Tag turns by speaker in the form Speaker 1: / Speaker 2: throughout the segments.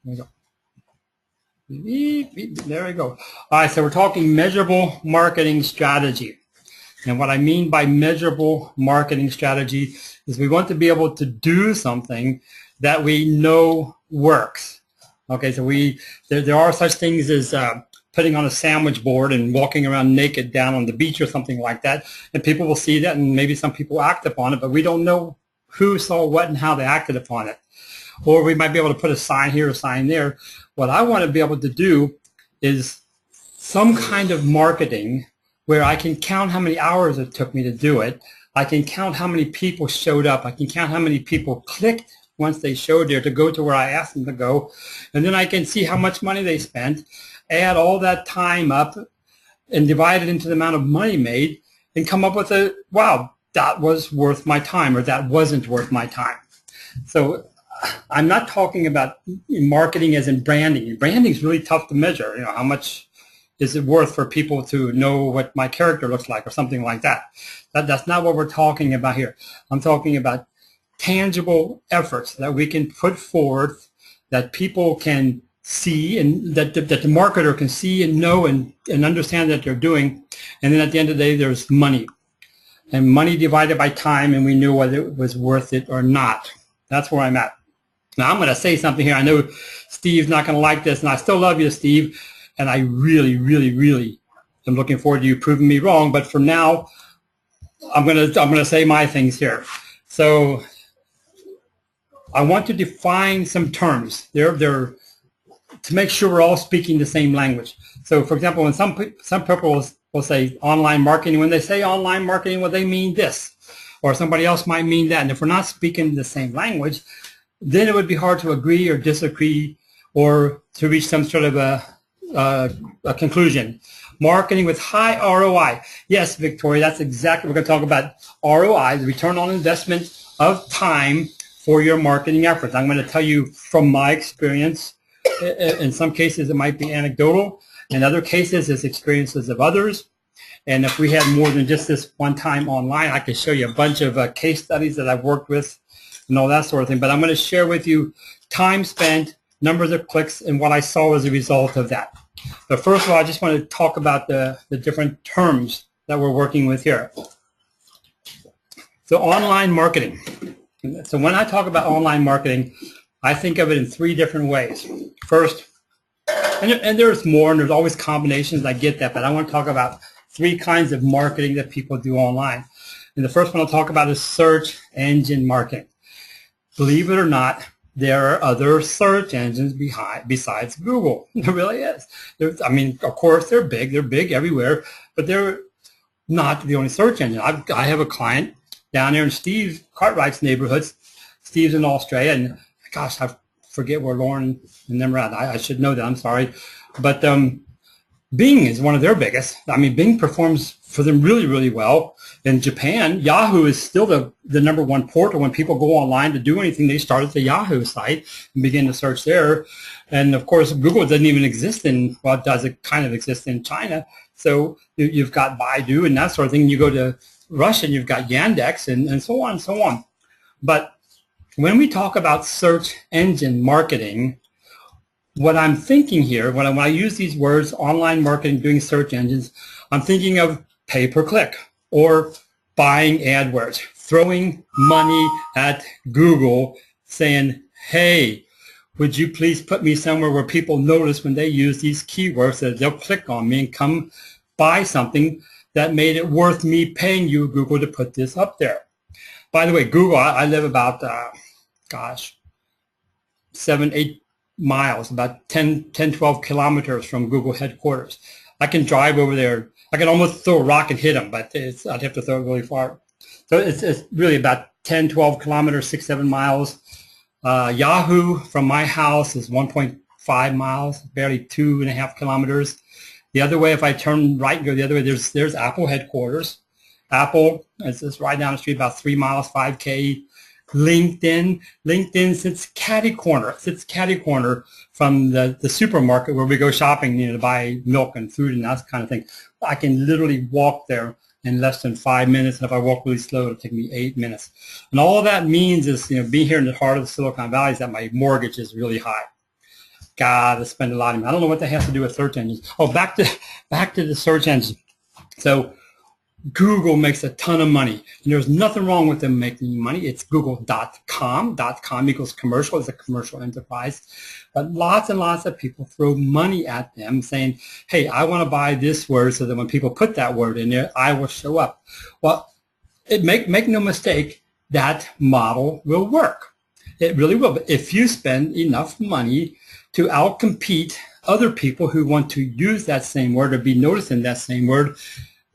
Speaker 1: There we go. There we go. All right, so we're talking measurable marketing strategy. And what I mean by measurable marketing strategy is we want to be able to do something that we know works. Okay, so there are such things as putting on a sandwich board and walking around naked down on the beach or something like that, and people will see that, and maybe some people act upon it, but we don't know who saw what and how they acted upon it. Or we might be able to put a sign here, a sign there. What I want to be able to do is some kind of marketing where I can count how many hours it took me to do it. I can count how many people showed up. I can count how many people clicked once they showed there to go to where I asked them to go. And then I can see how much money they spent, add all that time up and divide it into the amount of money made and come up with a, wow, that was worth my time, or that wasn't worth my time. So I'm not talking about marketing as in branding. Branding is really tough to measure. You know, how much is it worth for people to know what my character looks like or something like that? That's not what we're talking about here. I'm talking about tangible efforts that we can put forth that people can see, and that the marketer can see and know and understand that they're doing. And then at the end of the day, there's money. And money divided by time, and we knew whether it was worth it or not. That's where I'm at. Now, I'm going to say something here. I know Steve's not going to like this, and I still love you, Steve, and I really, really, really am looking forward to you proving me wrong. But for now, I'm going to say my things here. So I want to define some terms. They're to make sure we're all speaking the same language. So, for example, when some people will say online marketing, when they say online marketing, well, they mean this, or somebody else might mean that. And if we're not speaking the same language, then it would be hard to agree or disagree or to reach some sort of a conclusion. Marketing with high ROI. Yes, Victoria, that's exactly what we're going to talk about. ROI, the return on investment of time for your marketing efforts. I'm going to tell you from my experience. In some cases, it might be anecdotal. In other cases, it's experiences of others. And if we had more than just this one time online, I could show you a bunch of case studies that I've worked with and all that sort of thing. But I'm going to share with you time spent, numbers of clicks, and what I saw as a result of that. But first of all, I just want to talk about the different terms that we're working with here. So online marketing. So when I talk about online marketing, I think of it in three different ways. First, and there's more, and there's always combinations, I get that, but I want to talk about three kinds of marketing that people do online. And the first one I'll talk about is search engine marketing. Believe it or not, there are other search engines besides Google. There really is. I mean, of course, they're big everywhere, but they're not the only search engine. I have a client down there in Steve Cartwright's neighborhoods. Steve's in Australia, and gosh, I forget where Lauren and them are at. I should know that. I'm sorry. But Bing is one of their biggest. I mean, Bing performs for them really, really well. In Japan, Yahoo is still the #1 portal. When people go online to do anything, they start at the Yahoo site and begin to search there. And, of course, Google doesn't even exist in, well, it does, it kind of exist in China. So you've got Baidu and that sort of thing. You go to Russia and you've got Yandex and so on and so on. But when we talk about search engine marketing, what I'm thinking here, when I use these words, online marketing, doing search engines, I'm thinking of pay-per-click or buying AdWords, throwing money at Google saying, hey, would you please put me somewhere where people notice when they use these keywords that they'll click on me and come buy something that made it worth me paying you, Google, to put this up there. By the way, Google, I live about, 7-8 miles, about 12 kilometers from Google headquarters. I can drive over there. I can almost throw a rock and hit them, but I'd have to throw it really far. So it's really about 10, 12 kilometers, 6, 7 miles. Yahoo from my house is 1.5 miles, barely 2.5 kilometers. The other way, if I turn right and go the other way, there's Apple headquarters. Apple is right down the street, about 3 miles, 5K. LinkedIn sits catty corner from the supermarket where we go shopping, to buy milk and food and that kind of thing. I can literally walk there in less than 5 minutes, and if I walk really slow, it'll take me 8 minutes. And all that means is, being here in the heart of the Silicon Valley is that my mortgage is really high. gotta spend a lot of money. I don't know what that has to do with search engines. Oh, back to the search engine. So Google makes a ton of money, and there's nothing wrong with them making money. It's google.com. .com equals commercial. It's a commercial enterprise. But lots and lots of people throw money at them saying, hey, I want to buy this word so that when people put that word in there, I will show up. Well, make no mistake, that model will work. It really will. But if you spend enough money to outcompete other people who want to use that same word or be noticed in that same word,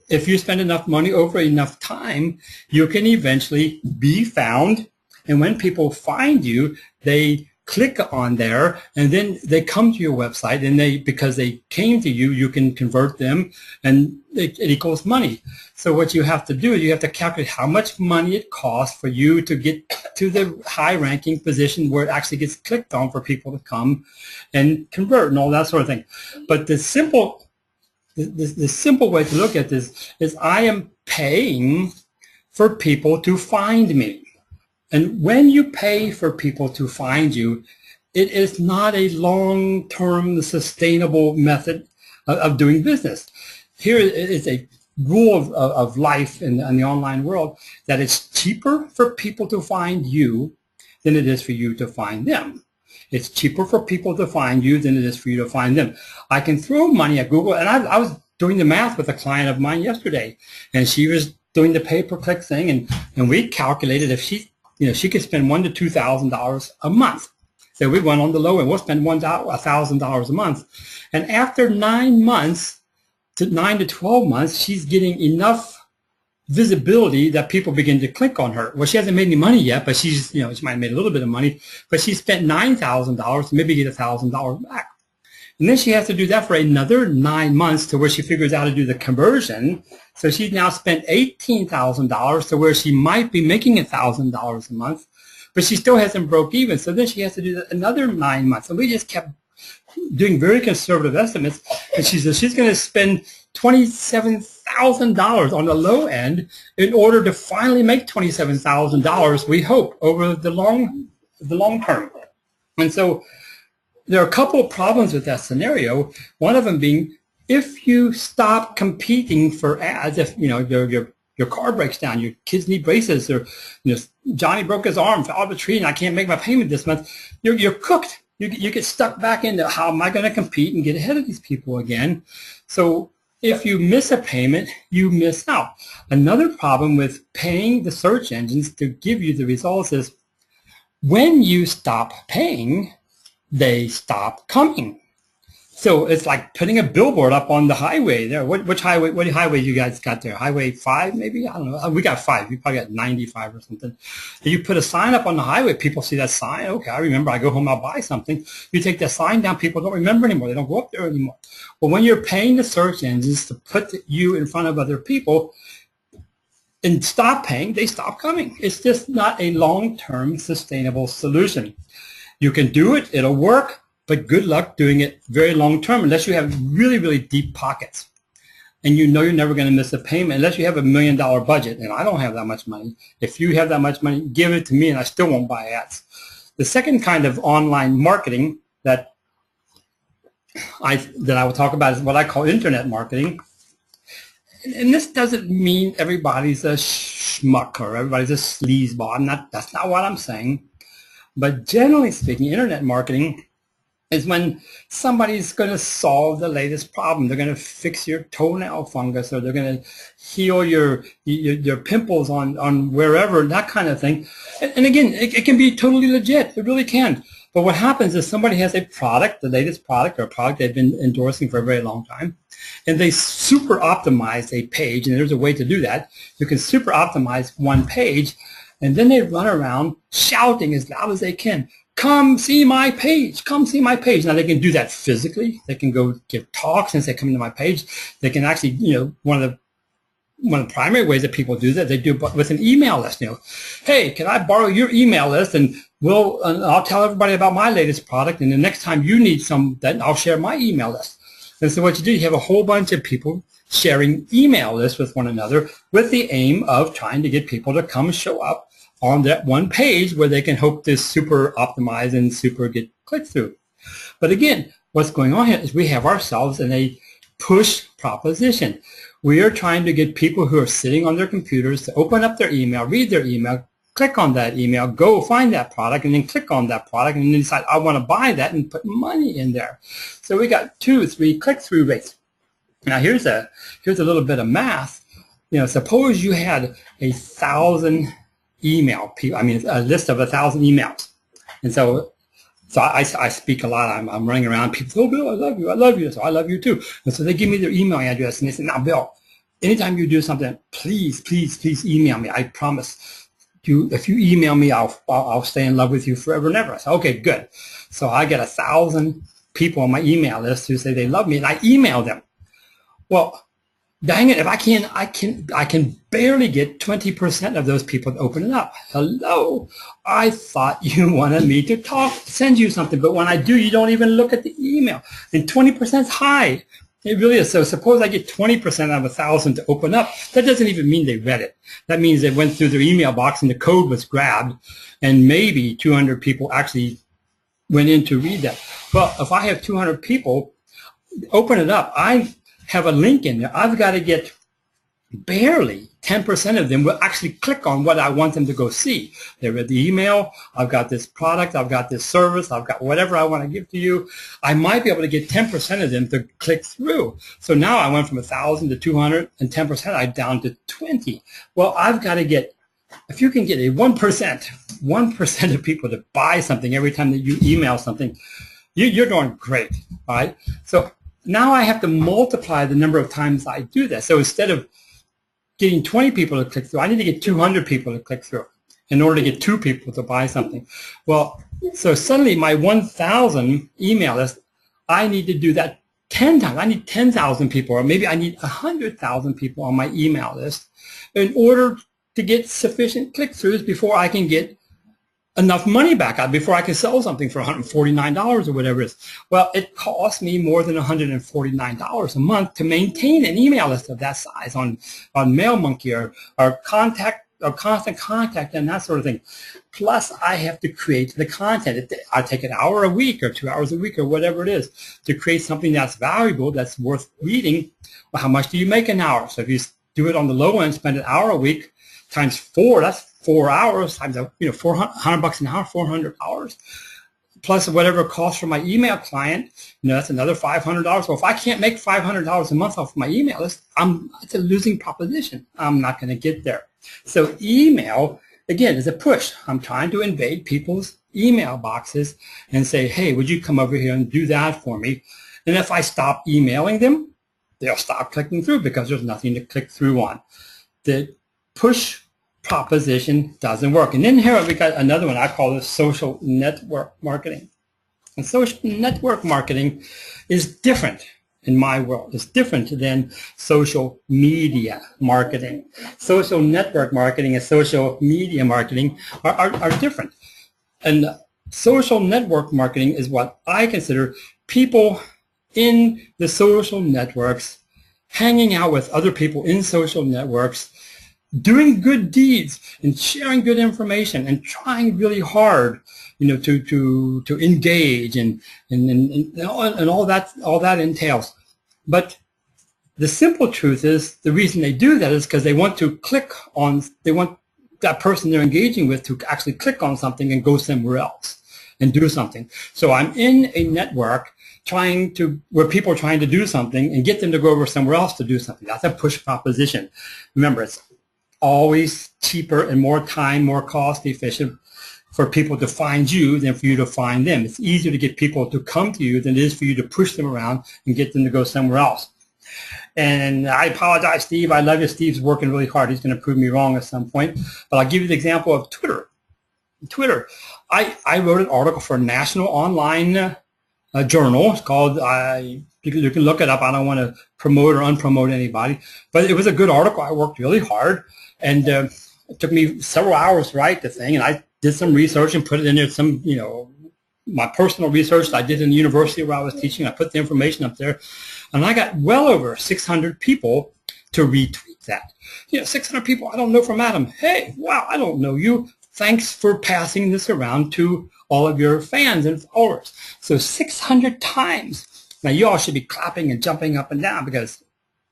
Speaker 1: if you spend enough money over enough time, you can eventually be found. And when people find you, they click on there, and then they come to your website, and because they came to you, you can convert them, and it equals money. So what you have to do is you have to calculate how much money it costs for you to get to the high-ranking position where it actually gets clicked on for people to come and convert and all that sort of thing. But the simple way to look at this is I am paying for people to find me. And when you pay for people to find you, it is not a long-term sustainable method of doing business. Here is a rule of life in the online world, that it's cheaper for people to find you than it is for you to find them. It's cheaper for people to find you than it is for you to find them. I can throw money at Google, and I was doing the math with a client of mine yesterday, and she was doing the pay-per-click thing, and we calculated if she could spend $1,000 to $2,000 a month. So we went on the low end. We'll spend $1,000 a month, and after 9 months, 9 to 12 months, she's getting enough visibility that people begin to click on her. Well, she hasn't made any money yet, but she's, she might have made a little bit of money, but she spent $9,000 to maybe get $1,000 back. And then she has to do that for another 9 months to where she figures out how to do the conversion. So she's now spent $18,000 to where she might be making $1,000 a month, but she still hasn't broke even. So then she has to do another 9 months. And we just kept doing very conservative estimates. And she says she's going to spend $27,000 on the low end in order to finally make $27,000, we hope, over the long term. And so there are a couple of problems with that scenario. One of them being, if you stop competing for ads, if your car breaks down, your kids need braces, or Johnny broke his arm, fell off a tree, and I can't make my payment this month, you're cooked. You get stuck back into, how am I going to compete and get ahead of these people again? So if you miss a payment, you miss out. Another problem with paying the search engines to give you the results is, when you stop paying, they stop coming. So it's like putting a billboard up on the highway there. Which highway? What highway you guys got there? Highway 5 maybe? I don't know. We got 5. You probably got 95 or something. You put a sign up on the highway. People see that sign. Okay, I remember. I go home, I'll buy something. You take that sign down. People don't remember anymore. They don't go up there anymore. But when you're paying the search engines to put you in front of other people and stop paying, they stop coming. It's just not a long-term sustainable solution. You can do it. It'll work. But good luck doing it very long term, unless you have really, really deep pockets. And you're never going to miss a payment, unless you have $1 million budget. And I don't have that much money. If you have that much money, give it to me, and I still won't buy ads. The second kind of online marketing that I will talk about is what I call internet marketing. And this doesn't mean everybody's a schmuck or everybody's a sleazeball. That's not what I'm saying. But generally speaking, internet marketing is when somebody's going to solve the latest problem. They're going to fix your toenail fungus, or they're going to heal your pimples on wherever, that kind of thing. And again, it can be totally legit. It really can. But what happens is somebody has a product, the latest product, or a product they've been endorsing for a very long time, and they super optimize a page, and there's a way to do that. You can super optimize one page, and then they run around shouting as loud as they can, "Come see my page, come see my page." Now, they can do that physically. They can go give talks and say, "Come to my page." They can actually, one of the primary ways that people do that, they do with an email list. Hey, can I borrow your email list, and I'll tell everybody about my latest product, and the next time you need some, then I'll share my email list. And so what you do, you have a whole bunch of people sharing email lists with one another with the aim of trying to get people to come show up on that one page where they can hope to super optimize and super get click through. But again, what's going on here is we have ourselves in a push proposition. We are trying to get people who are sitting on their computers to open up their email, read their email, click on that email, go find that product, and then click on that product, and then decide, I want to buy that, and put money in there. So we got 2, 3 click-through rates. Now here's a little bit of math. Suppose you had 1,000 email people, a list of 1,000 emails. And so I speak a lot. I'm running around. People say, oh, Bill, I love you. I love you. So I love you too. And so they give me their email address, and they say, now, Bill, anytime you do something, please, please, please email me. I promise. If you email me, I'll stay in love with you forever and ever. I say, okay, good. So I get 1,000 people on my email list who say they love me, and I email them. Well, dang it, if I can barely get 20% of those people to open it up. Hello, I thought you wanted me to send you something, but when I do, you don't even look at the email. And 20% is high. It really is. So suppose I get 20% out of 1,000 to open up. That doesn't even mean they read it. That means they went through their email box and the code was grabbed, and maybe 200 people actually went in to read that. Well, if I have 200 people open it up, I have a link in there. I've got to get barely 10% of them will actually click on what I want them to go see. They read the email. I've got this product. I've got this service. I've got whatever I want to give to you. I might be able to get 10% of them to click through. So now I went from 1,000 to 200, and 10% I'm down to 20. Well, I've got to get, if you can get a 1% of people to buy something every time that you email something, you're doing great, all right? So now I have to multiply the number of times I do that. So instead of getting 20 people to click through, I need to get 200 people to click through in order to get 2 people to buy something. Well, so suddenly my 1,000 email list, I need to do that 10 times. I need 10,000 people, or maybe I need 100,000 people on my email list in order to get sufficient click-throughs before I can get enough money back out, before I can sell something for $149 or whatever it is. Well, it costs me more than $149 a month to maintain an email list of that size on MailMonkey or Constant Contact and that sort of thing. Plus, I have to create the content. I take an hour a week or 2 hours a week or whatever it is to create something that's valuable, that's worth reading. Well, how much do you make an hour? So if you do it on the low end, spend an hour a week times 4, that's 4 hours times $400 an hour, $400, plus whatever it costs for my email client. That's another $500. Well, if I can't make $500 a month off my email list, it's a losing proposition. I'm not going to get there. So email, again, is a push. I'm trying to invade people's email boxes and say, hey, would you come over here and do that for me? And if I stop emailing them, they'll stop clicking through because there's nothing to click through on. The push proposition doesn't work. And then here we got another one. I call this social network marketing. And social network marketing is different in my world. It's different than social media marketing. Social network marketing and social media marketing are different. And social network marketing is what I consider people in the social networks, hanging out with other people in social networks, doing good deeds and sharing good information and trying really hard, to engage and all that entails. But the simple truth is the reason they do that is because they want that person they're engaging with to actually click on something and go somewhere else and do something. So I'm in a network where people are trying to do something and get them to go over somewhere else to do something. That's a push proposition. Remember, it's always cheaper and more cost efficient for people to find you than for you to find them. It's easier to get people to come to you than it is for you to push them around and get them to go somewhere else. And I apologize, Steve. I love you. Steve's working really hard. He's going to prove me wrong at some point. But I'll give you the example of Twitter. I wrote an article for a national online journal. It's called, you can look it up. I don't want to promote or unpromote anybody. But it was a good article. I worked really hard. And it took me several hours to write the thing. And I did some research and put it in there, my personal research I did in the university where I was teaching. I put the information up there. And I got well over 600 people to retweet that. 600 people I don't know from Adam. Hey, wow, I don't know you. Thanks for passing this around to all of your fans and followers. So 600 times. Now you all should be clapping and jumping up and down, because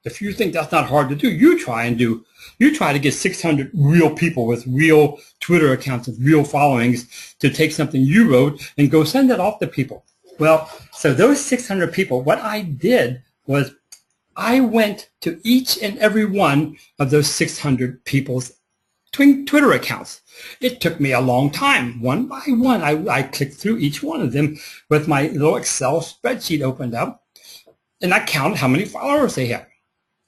Speaker 1: if you think that's not hard to do, you try to get 600 real people with real Twitter accounts with real followings to take something you wrote and go send it off to people. Well, so those 600 people, what I did was I went to each and every one of those 600 people's Twitter accounts. It took me a long time. One by one, I clicked through each one of them with my little Excel spreadsheet opened up, and I counted how many followers they had.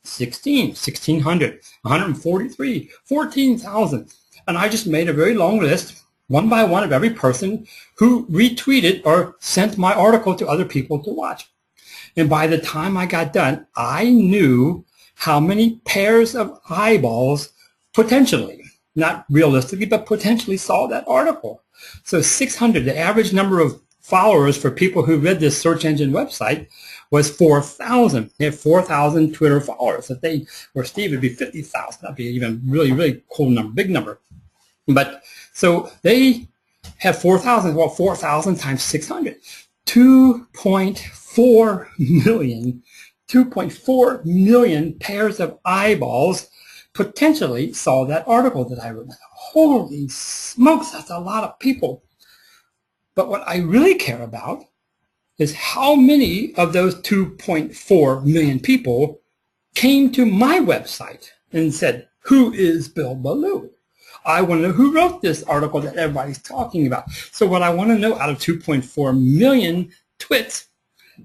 Speaker 1: 16, 1,600, 143, 14,000. And I just made a very long list, one by one, of every person who retweeted or sent my article to other people to watch. And by the time I got done, I knew how many pairs of eyeballs potentially, not realistically, but potentially saw that article. So 600, the average number of followers for people who read this search engine website was 4,000. They had 4,000 Twitter followers. If they were Steve, it'd be 50,000. That'd be even really, really cool number, big number. But so they have 4,000. Well, 4,000 times 600, 2.4 million. 2.4 million pairs of eyeballs potentially saw that article that I wrote. Holy smokes, that's a lot of people. But what I really care about is how many of those 2.4 million people came to my website and said, who is Bill Belew? I want to know who wrote this article that everybody's talking about. So what I want to know, out of 2.4 million twits,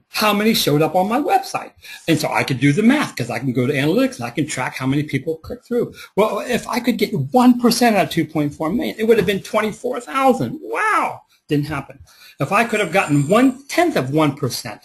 Speaker 1: how many showed up on my website? And so I could do the math, because I can go to analytics and I can track how many people click through. Well, if I could get 1% out of 2.4 million, it would have been 24,000. Wow. Didn't happen. If I could have gotten 1/10 of 1%,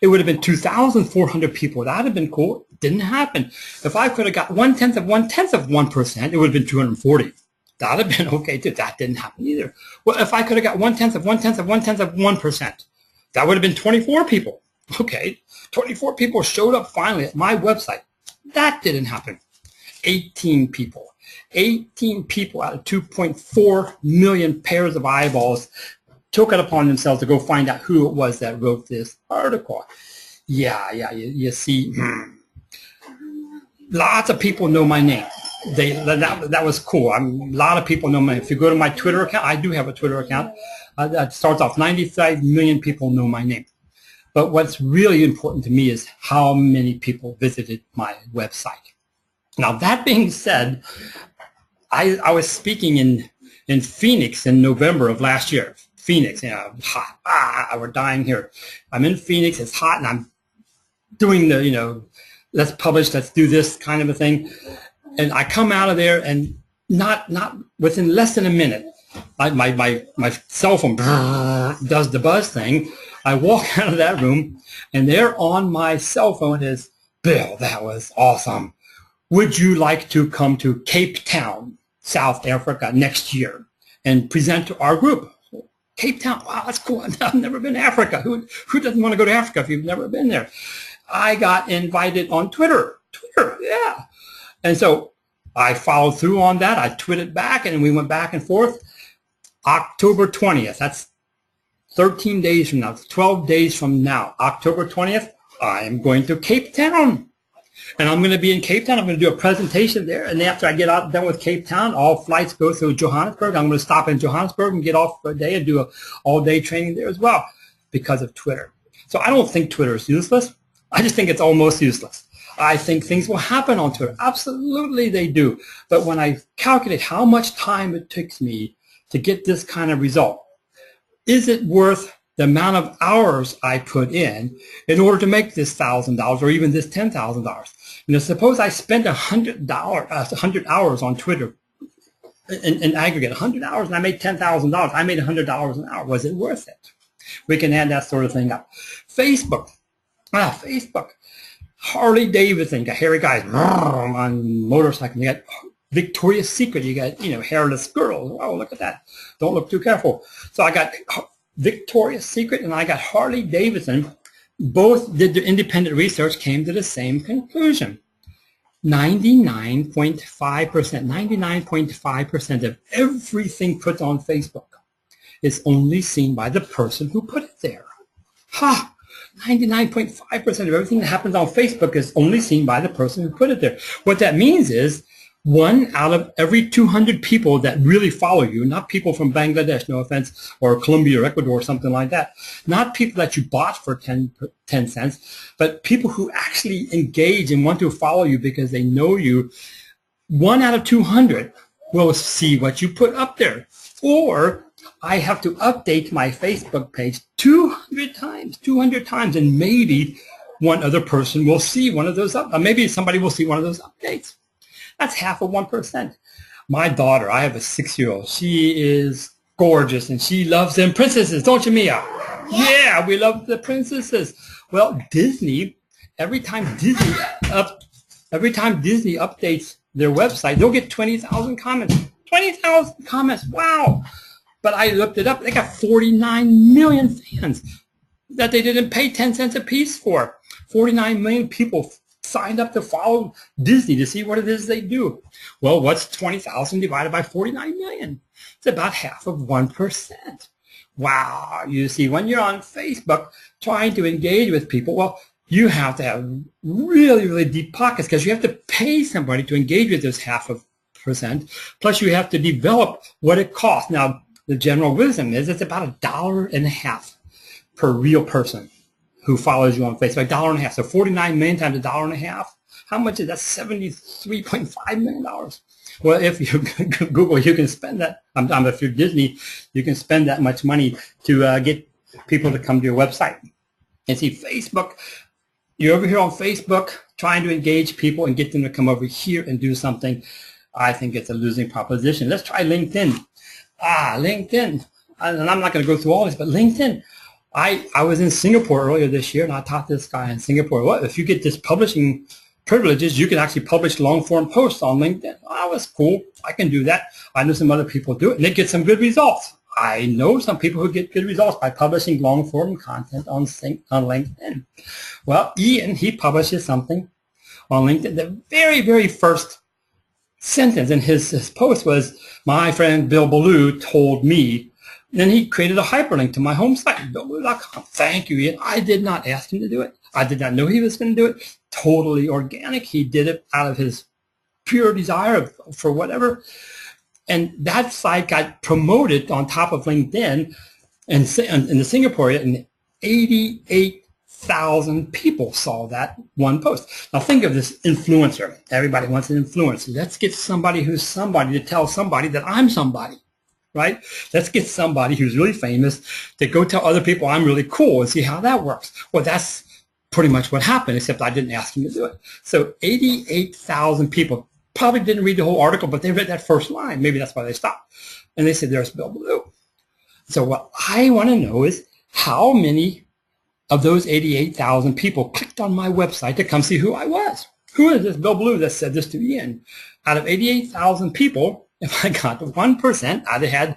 Speaker 1: it would have been 2,400 people. That would have been cool. Didn't happen. If I could have got 1/10 of 1/10 of 1%, it would have been 240. That would have been okay too. That didn't happen either. Well, if I could have got 1/10 of 1/10 of 1/10 of 1%, that would have been 24 people. Okay, 24 people showed up finally at my website. That didn't happen. 18 people. 18 people out of 2.4 million pairs of eyeballs took it upon themselves to go find out who it was that wrote this article. Yeah, you see, lots of people know my name. That was cool. A lot of people know my name. If you go to my Twitter account, I do have a Twitter account. That starts off 95 million people know my name. But what's really important to me is how many people visited my website. Now, that being said, I was speaking in Phoenix in November of last year. Phoenix, hot. We're dying here. I'm in Phoenix. It's hot, and I'm doing the, let's publish, let's do this kind of a thing. And I come out of there, and not within less than a minute, my cell phone does the buzz thing. I walk out of that room, and there on my cell phone is, Bill, that was awesome. Would you like to come to Cape Town, South Africa next year and present to our group? Cape Town, wow, that's cool. I've never been to Africa. Who doesn't want to go to Africa if you've never been there? I got invited on Twitter, yeah. And so I followed through on that. I tweeted back, and we went back and forth. October 20th, that's 13 days from now, 12 days from now, October 20th, I'm going to Cape Town. And I'm going to be in Cape Town. I'm going to do a presentation there. And after I get done with Cape Town, all flights go through Johannesburg. I'm going to stop in Johannesburg and get off for a day and do an all-day training there as well because of Twitter. So I don't think Twitter is useless. I just think it's almost useless. I think things will happen on Twitter. Absolutely they do. But when I calculate how much time it takes me to get this kind of result, is it worth the amount of hours I put in order to make this $1,000 or even this $10,000? Suppose I spent $100 hours on Twitter in aggregate, 100 hours, and I made $10,000. I made $100 an hour. Was it worth it? We can add that sort of thing up. Facebook. Facebook. Harley Davidson. You got hairy guys on motorcycles. You got Victoria's Secret. You got, hairless girls. Oh, look at that. Don't look too careful. So I got Victoria's Secret and I got Harley Davidson. Both did the independent research, came to the same conclusion. 99.5% of everything put on Facebook is only seen by the person who put it there. Ha! 99.5% of everything that happens on Facebook is only seen by the person who put it there. What that means is 1 out of every 200 people that really follow you, not people from Bangladesh, no offense, or Colombia or Ecuador or something like that, not people that you bought for 10 cents, but people who actually engage and want to follow you because they know you, 1 out of 200 will see what you put up there. Or I have to update my Facebook page 200 times, and maybe one other person will see one of those, maybe somebody will see one of those updates. That's half of 1%. My daughter, I have a 6-year-old. She is gorgeous, and she loves them princesses, don't you, Mia? Yeah, we love the princesses. Well, Disney, every time Disney updates their website, they'll get 20,000 comments. 20,000 comments, wow. But I looked it up. They got 49 million fans that they didn't pay 10 cents a piece for. 49 million people signed up to follow Disney to see what it is they do. Well, what's 20,000 divided by 49 million? It's about half of 1%. Wow. You see, when you're on Facebook trying to engage with people, well, you have to have really, really deep pockets because you have to pay somebody to engage with this half of percent. Plus, you have to develop what it costs. Now, the general wisdom is it's about $1.50 per real person who follows you on Facebook. $1.50. So 49 million times $1.50. How much is that? $73.5 million. Well, if you Google, you can spend that. If you're Disney, you can spend that much money to get people to come to your website. And see, Facebook, you're over here on Facebook trying to engage people and get them to come over here and do something. I think it's a losing proposition. Let's try LinkedIn. LinkedIn. And I'm not going to go through all this, but LinkedIn. I was in Singapore earlier this year, and I taught this guy in Singapore, well, if you get this publishing privileges, you can actually publish long-form posts on LinkedIn. That was cool. I can do that. I know some other people do it, and they get some good results. I know some people who get good results by publishing long-form content on LinkedIn. Well, Ian, he publishes something on LinkedIn. The very, very first sentence in his post was, my friend Bill Belew told me. Then he created a hyperlink to my home site, belew.com. Thank you, Ian. I did not ask him to do it. I did not know he was going to do it. Totally organic. He did it out of his pure desire for whatever. And that site got promoted on top of LinkedIn in the Singapore area, and 88,000 people saw that one post. Now think of this influencer. Everybody wants an influencer. Let's get somebody who's somebody to tell somebody that I'm somebody. Right? Let's get somebody who's really famous to go tell other people I'm really cool and see how that works. Well, that's pretty much what happened, except I didn't ask him to do it. So 88,000 people probably didn't read the whole article, but they read that first line. Maybe that's why they stopped. And they said, there's Bill Belew. So what I want to know is how many of those 88,000 people clicked on my website to come see who I was. Who is this Bill Belew that said this to Ian? Out of 88,000 people, if I got to 1%, I'd have had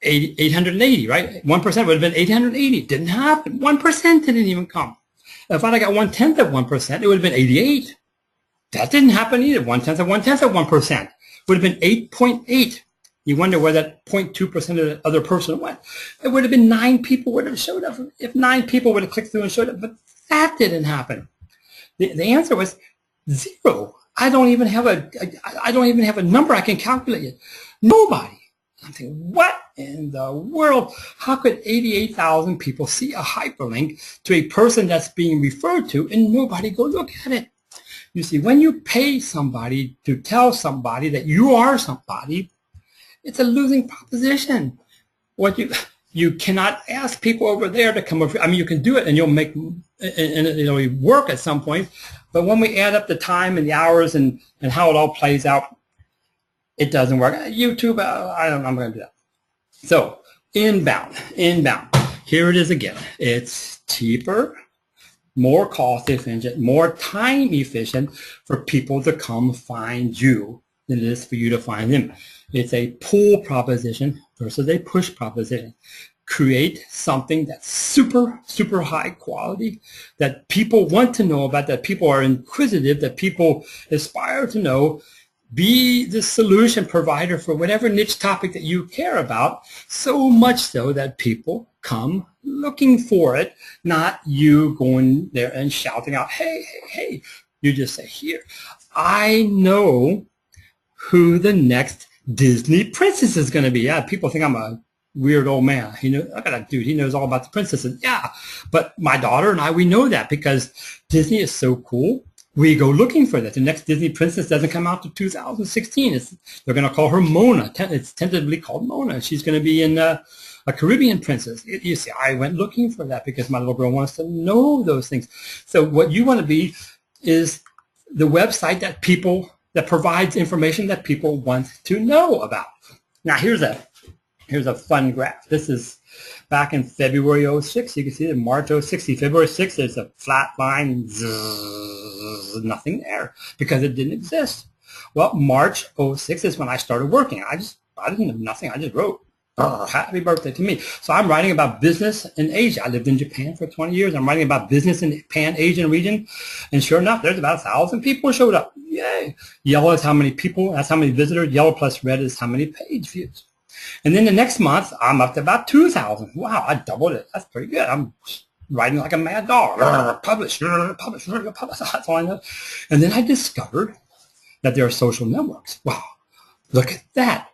Speaker 1: 880, right? 1% would have been 880. It didn't happen. 1% didn't even come. If I'd have got 1/10 of 1%, it would have been 88. That didn't happen either. 1/10 of 1% would have been 8.8. You wonder where that 0.2% of the other person went. It would have been 9 people would have showed up. If 9 people would have clicked through and showed up, but that didn't happen. The answer was 0. I don't even have a number I can calculate it. Nobody. I'm thinking, what in the world? How could 88,000 people see a hyperlink to a person that's being referred to and nobody go look at it? You see, when you pay somebody to tell somebody that you are somebody, it's a losing proposition. What you cannot ask people over there to come over. I mean, you can do it and you'll make, and it'll work at some point. But when we add up the time and the hours and how it all plays out, it doesn't work. YouTube, I'm going to do that. So inbound. Here it is again. It's cheaper, more cost efficient, more time efficient for people to come find you than it is for you to find them. It's a pull proposition versus a push proposition. Create something that's super, super high quality, that people want to know about, that people are inquisitive, that people aspire to know. Be the solution provider for whatever niche topic that you care about, so much so that people come looking for it, not you going there and shouting out, hey, hey, hey. You just say, here, I know who the next Disney princess is going to be. Yeah, people think I'm a weird old man. You know, I got a dude, he knows all about the princesses. Yeah, but my daughter and I, we know that because Disney is so cool. We go looking for that. The next Disney princess doesn't come out to 2016. They're going to call her Mona. It's tentatively called Mona. She's going to be in a Caribbean princess. You see, I went looking for that because my little girl wants to know those things. So what you want to be is the website that provides information that people want to know about. Now here's a fun graph. This is back in February 06. You can see that March 06, February 6th, there's a flat line, nothing there because it didn't exist. Well, March 06 is when I started working. I didn't have nothing. I just wrote, happy birthday to me. So I'm writing about business in Asia. I lived in Japan for 20 years. I'm writing about business in the Pan-Asian region. And sure enough, there's about 1,000 people showed up. Yay. Yellow is how many people, that's how many visitors. Yellow plus red is how many page views. And then the next month, I'm up to about 2,000. Wow, I doubled it. That's pretty good. I'm writing like a mad dog. Publish. That's all I know. And then I discovered that there are social networks. Wow, look at that.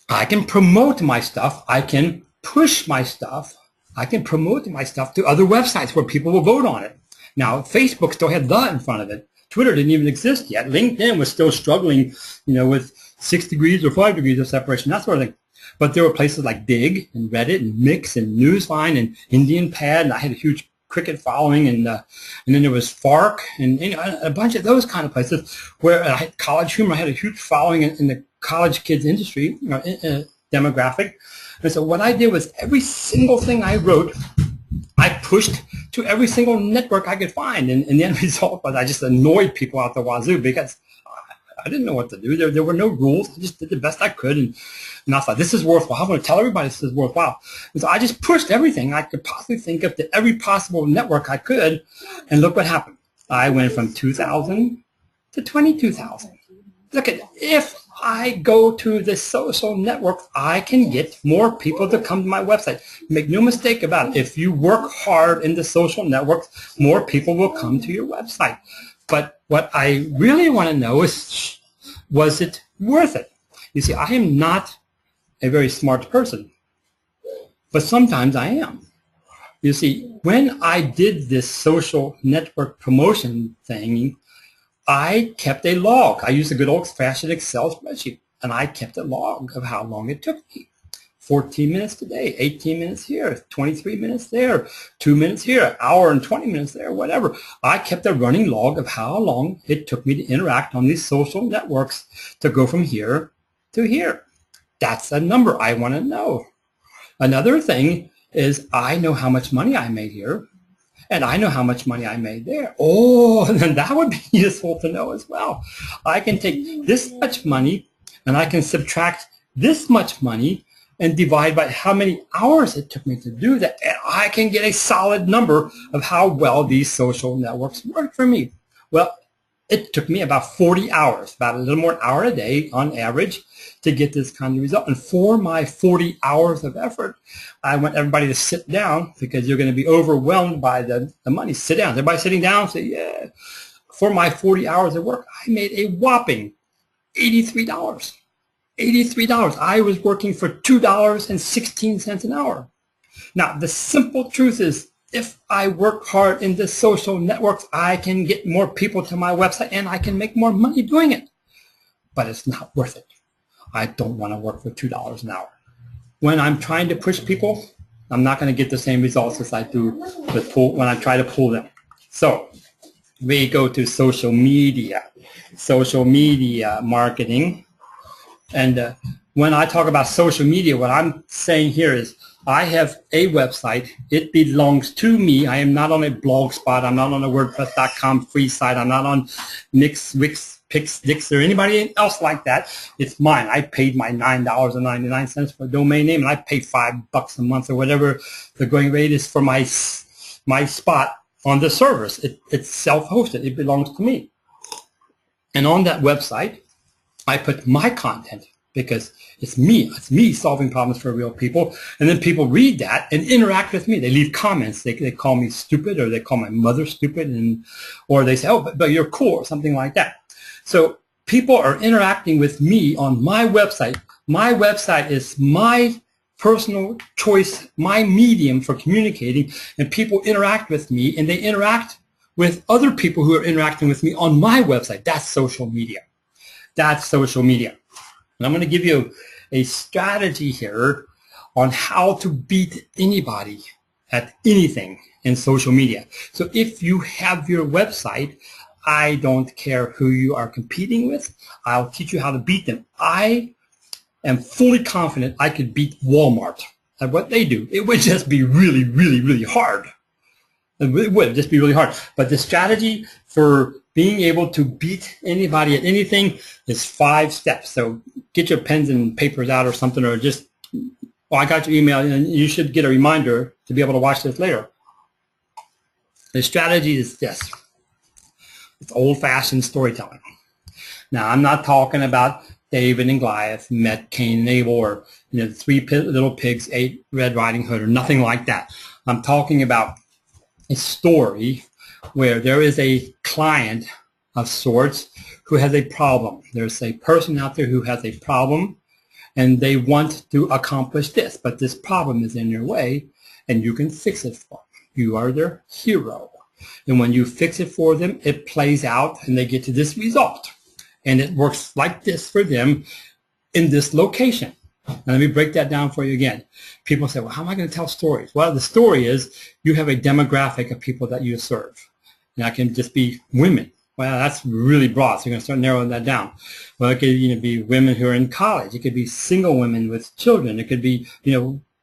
Speaker 1: I can promote my stuff. I can push my stuff. I can promote my stuff to other websites where people will vote on it. Now, Facebook still had the in front of it. Twitter didn't even exist yet. LinkedIn was still struggling, you know, with 6 degrees or 5 degrees of separation, that sort of thing. But there were places like Dig and Reddit and Mix and Newsline and Indian Pad, and I had a huge cricket following, and then there was FARC and, you know, a bunch of those kind of places where I had College Humor. I had a huge following in the college kids industry, you know, demographic. And so what I did was every single thing I wrote, I pushed to every single network I could find, and the end result was I just annoyed people out the wazoo because I didn't know what to do. There were no rules. I just did the best I could, and I thought, this is worthwhile. I'm going to tell everybody this is worthwhile. And so I just pushed everything I could possibly think of to every possible network I could, and look what happened. I went from 2,000 to 22,000. Look at, if I go to the social network, I can get more people to come to my website. Make no mistake about it. If you work hard in the social networks, more people will come to your website. But what I really want to know is, was it worth it? You see, I am not a very smart person, but sometimes I am. You see, when I did this social network promotion thing, I kept a log. I used a good old-fashioned Excel spreadsheet, and I kept a log of how long it took me. 14 minutes today, 18 minutes here, 23 minutes there, 2 minutes here, an hour and 20 minutes there, whatever. I kept a running log of how long it took me to interact on these social networks to go from here to here. That's a number I want to know. Another thing is I know how much money I made here, and I know how much money I made there. Oh, then that would be useful to know as well. I can take this much money, and I can subtract this much money, and divide by how many hours it took me to do that, and I can get a solid number of how well these social networks work for me. Well, it took me about 40 hours, about a little more an hour a day on average, to get this kind of result. And for my 40 hours of effort, I want everybody to sit down, because you're going to be overwhelmed by the money. Sit down. Everybody sitting down, say, yeah. For my 40 hours of work, I made a whopping $83. $83. I was working for $2.16 an hour. Now, the simple truth is, if I work hard in the social networks, I can get more people to my website, and I can make more money doing it. But it's not worth it. I don't want to work for $2 an hour. When I'm trying to push people, I'm not going to get the same results as I do with when I try to pull them. So we go to social media marketing. And when I talk about social media, what I'm saying here is I have a website. It belongs to me. I am not on a blog spot. I'm not on a WordPress.com free site. I'm not on Mix, Wix, Pix, Dix, or anybody else like that. It's mine. I paid my $9.99 for a domain name, and I pay $5 a month or whatever the going rate is for my spot on the servers. It's self-hosted. It belongs to me. And on that website, I put my content because it's me solving problems for real people. And then people read that and interact with me. They leave comments. They call me stupid, or they call my mother stupid, or they say, oh, but you're cool, or something like that. So people are interacting with me on my website. My website is my personal choice, my medium for communicating, and people interact with me, and they interact with other people who are interacting with me on my website. That's social media. That's social media. And I'm going to give you a strategy here on how to beat anybody at anything in social media. So if you have your website, I don't care who you are competing with. I'll teach you how to beat them. I am fully confident I could beat Walmart at what they do. It would just be really, really, really hard. It would just be really hard. But the strategy for being able to beat anybody at anything is 5 steps. So get your pens and papers out or something, or just, I got your email, and you should get a reminder to be able to watch this later. The strategy is this. It's old-fashioned storytelling. Now, I'm not talking about David and Goliath met Cain and Abel, or 3 little pigs ate Red Riding Hood, or nothing like that. I'm talking about a story where there is a client of sorts who has a problem. There's a person out there who has a problem, and they want to accomplish this, but this problem is in their way, and you can fix it for them. You are their hero. And when you fix it for them, it plays out, and they get to this result. And it works like this for them in this location. Now, let me break that down for you again. People say, well, how am I going to tell stories? Well, the story is you have a demographic of people that you serve. And that can just be women. Well, that's really broad, so you're going to start narrowing that down. Well, it could be women who are in college. It could be single women with children. It could be,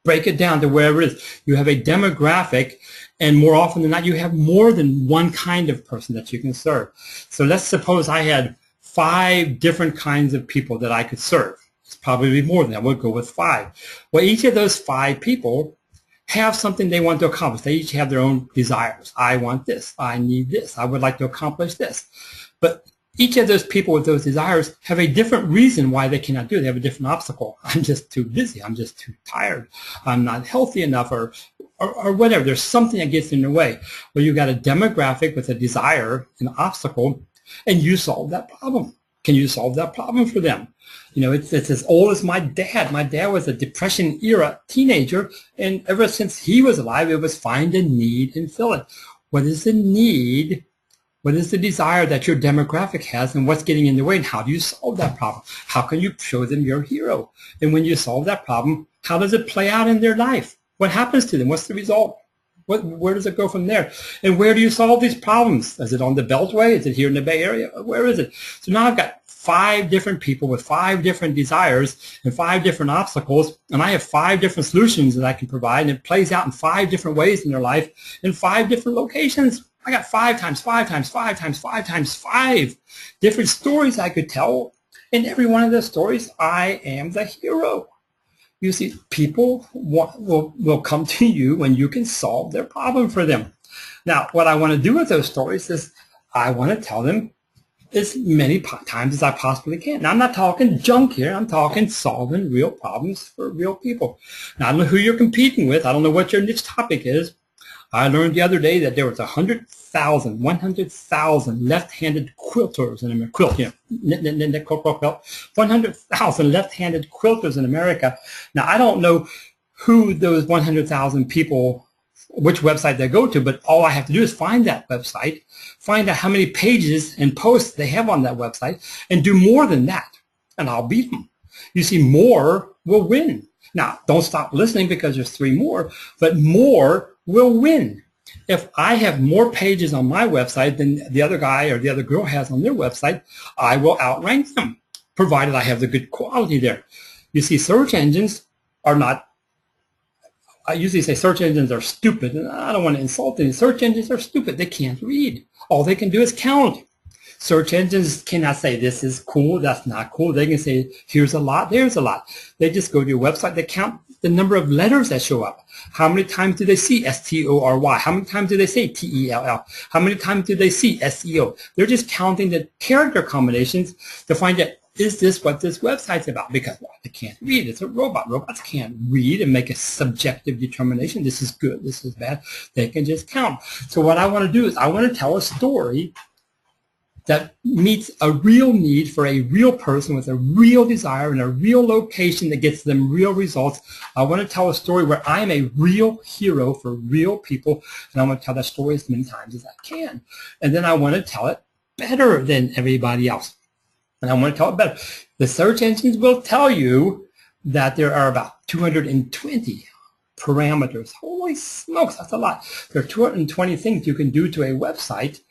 Speaker 1: break it down to wherever it is. You have a demographic, and more often than not, you have more than one kind of person that you can serve. So let's suppose I had 5 different kinds of people that I could serve. It's probably more than that. We'll go with 5. Well, each of those 5 people have something they want to accomplish. They each have their own desires. I want this. I need this. I would like to accomplish this. But each of those people with those desires have a different reason why they cannot do it. They have a different obstacle. I'm just too busy. I'm just too tired. I'm not healthy enough, or whatever. There's something that gets in their way. Well, you've got a demographic with a desire, an obstacle, and you solve that problem. Can you solve that problem for them? It's as old as my dad. My dad was a Depression-era teenager, and ever since he was alive, it was find a need and fill it. What is the need? What is the desire that your demographic has, and what's getting in the way, and how do you solve that problem? How can you show them your hero? And when you solve that problem, how does it play out in their life? What happens to them? What's the result? Where does it go from there? And where do you solve these problems? Is it on the Beltway? Is it here in the Bay Area? Where is it? So now I've got 5 different people with 5 different desires and 5 different obstacles, and I have 5 different solutions that I can provide, and it plays out in 5 different ways in their life in 5 different locations. I got 5 times 5 times 5 times 5 times 5 different stories I could tell. In every one of those stories, I am the hero. You see, people will come to you when you can solve their problem for them. Now, what I want to do with those stories is I want to tell them as many times as I possibly can. Now, I'm not talking junk here. I'm talking solving real problems for real people. Now, I don't know who you're competing with. I don't know what your niche topic is. I learned the other day that there was 100,000 left-handed quilters in America. 100,000 left-handed quilters in America. Now, I don't know who those 100,000 people, which website they go to, but all I have to do is find that website, find out how many pages and posts they have on that website, and do more than that, and I'll beat them. You see, more will win. Now, don't stop listening because there's 3 more, but more will win. If I have more pages on my website than the other guy or the other girl has on their website, I will outrank them, provided I have the good quality there. You see, search engines are not, I usually say search engines are stupid, and I don't want to insult any. Search engines are stupid. They can't read. All they can do is count. Search engines cannot say this is cool, that's not cool. They can say here's a lot, there's a lot. They just go to your website, they count the number of letters that show up. How many times do they see S-T-O-R-Y? How many times do they say T-E-L-L? How many times do they see S-E-O? They're just counting the character combinations to find out, is this what this website's about? Because well, they can't read. It's a robot. Robots can't read and make a subjective determination. This is good. This is bad. They can just count. So what I want to do is I want to tell a story that meets a real need for a real person with a real desire in a real location that gets them real results. I want to tell a story where I am a real hero for real people, and I want to tell that story as many times as I can. And then I want to tell it better than everybody else. And I want to tell it better. The search engines will tell you that there are about 220 parameters. Holy smokes, that's a lot. There are 220 things you can do to a website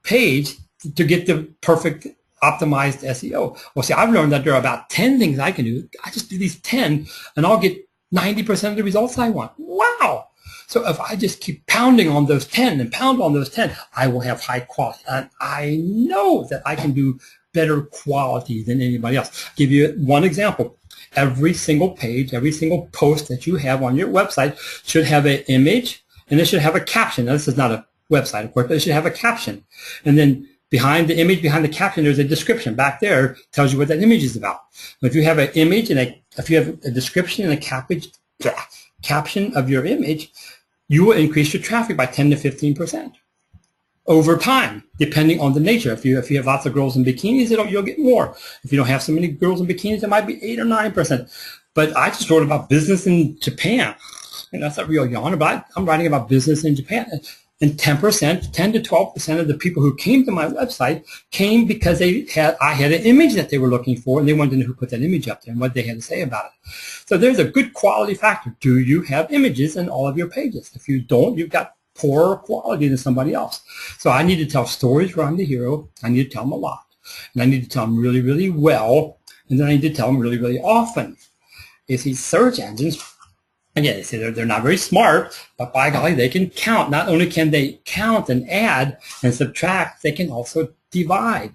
Speaker 1: page to get the perfect optimized SEO. Well, see, I've learned that there are about 10 things I can do. I just do these 10, and I'll get 90% of the results I want. Wow! So if I just keep pounding on those 10 and pound on those 10, I will have high quality. And I know that I can do better quality than anybody else. I'll give you one example. Every single page, every single post that you have on your website should have an image, and it should have a caption. Now, this is not a website, of course, but it should have a caption. And then behind the image, behind the caption, there's a description. Back there tells you what that image is about. If you have an image and if you have a description and a caption of your image, you will increase your traffic by 10 to 15% over time, depending on the nature. If you have lots of girls in bikinis, you'll get more. If you don't have so many girls in bikinis, it might be 8 or 9%. But I just wrote about business in Japan. And that's not real yarn, but I'm writing about business in Japan. And 10% to 12% of the people who came to my website came because I had an image that they were looking for, and they wanted to know who put that image up there and what they had to say about it. So there's a good quality factor. Do you have images in all of your pages? If you don't, you've got poorer quality than somebody else. So I need to tell stories where I'm the hero. I need to tell them a lot. And I need to tell them really, really well. And then I need to tell them really, really often. You see, search engines, again, they say they're not very smart, but by golly, they can count. Not only can they count and add and subtract, they can also divide.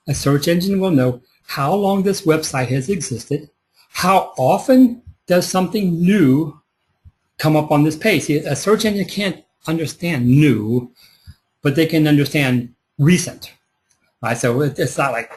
Speaker 1: A search engine will know how long this website has existed, how often does something new come up on this page. See, a search engine can't understand new, but they can understand recent. Right? So it's not like,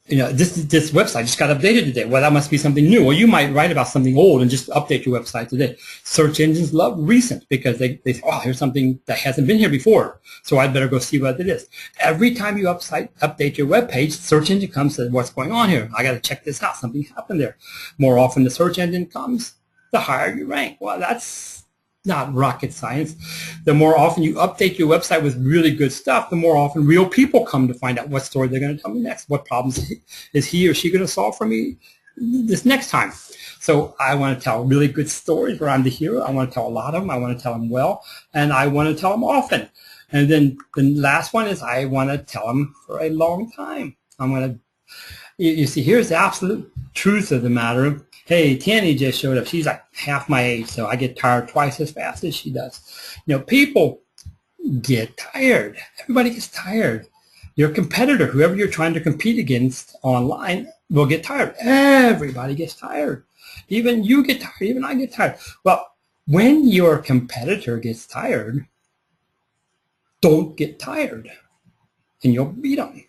Speaker 1: this website just got updated today. Well, that must be something new. Well, you might write about something old and just update your website today. Search engines love recent because they say, oh, here's something that hasn't been here before, so I'd better go see what it is. Every time you update your web page, search engine comes and says, what's going on here? I got to check this out. Something happened there. More often the search engine comes, the higher you rank. Well, that's not rocket science. The more often you update your website with really good stuff, the more often real people come to find out what story they're going to tell me next. What problems is he or she going to solve for me this next time? So I want to tell really good stories where I'm the hero. I want to tell a lot of them. I want to tell them well, and I want to tell them often. And then the last one is I want to tell them for a long time. I'm going to, you see, here's the absolute truth of the matter. Hey, Tanny just showed up. She's like half my age, so I get tired twice as fast as she does. People get tired. Everybody gets tired. Your competitor, whoever you're trying to compete against online, will get tired. Everybody gets tired. Even you get tired. Even I get tired. Well, when your competitor gets tired, don't get tired, and you'll beat them.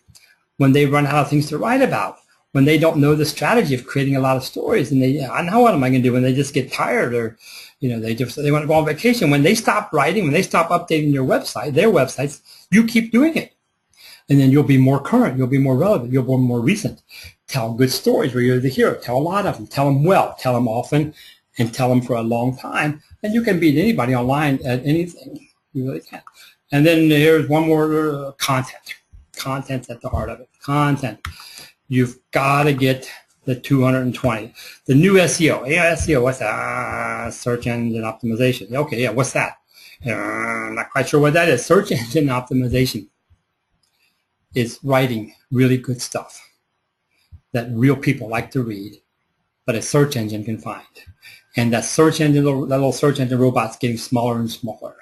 Speaker 1: When they run out of things to write about, when they don't know the strategy of creating a lot of stories, and now what am I going to do when they just get tired, or they want to go on vacation? When they stop writing, when they stop updating their websites, you keep doing it, and then you'll be more current, you'll be more relevant, you'll be more recent. Tell good stories where you're the hero. Tell a lot of them. Tell them well. Tell them often, and tell them for a long time. And you can beat anybody online at anything. You really can. And then here's one more: content. Content's at the heart of it. Content. You've got to get the 220. The new SEO. Yeah, SEO, what's that? Search engine optimization. Okay, yeah, what's that? I'm not quite sure what that is. Search engine optimization is writing really good stuff that real people like to read, but a search engine can find. And that search engine, that little search engine robot's getting smaller and smaller.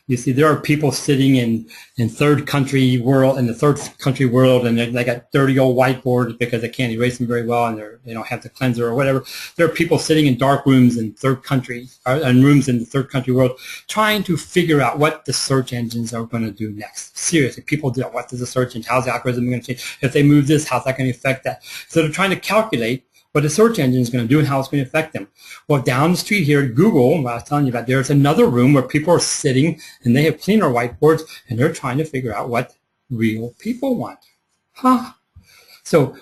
Speaker 1: You see, there are people sitting in the third country world, and they got dirty old whiteboards because they can't erase them very well, and they don't have the cleanser or whatever. There are people sitting in dark rooms in third country, and rooms in the third country world, trying to figure out what the search engines are going to do next. Seriously, people do. What does the search engine? How's the algorithm going to change? If they move this, how's that going to affect that? So they're trying to calculate what the search engine is going to do and how it's going to affect them. Well, down the street here at Google, what I was telling you about, there's another room where people are sitting and they have cleaner whiteboards and they're trying to figure out what real people want. So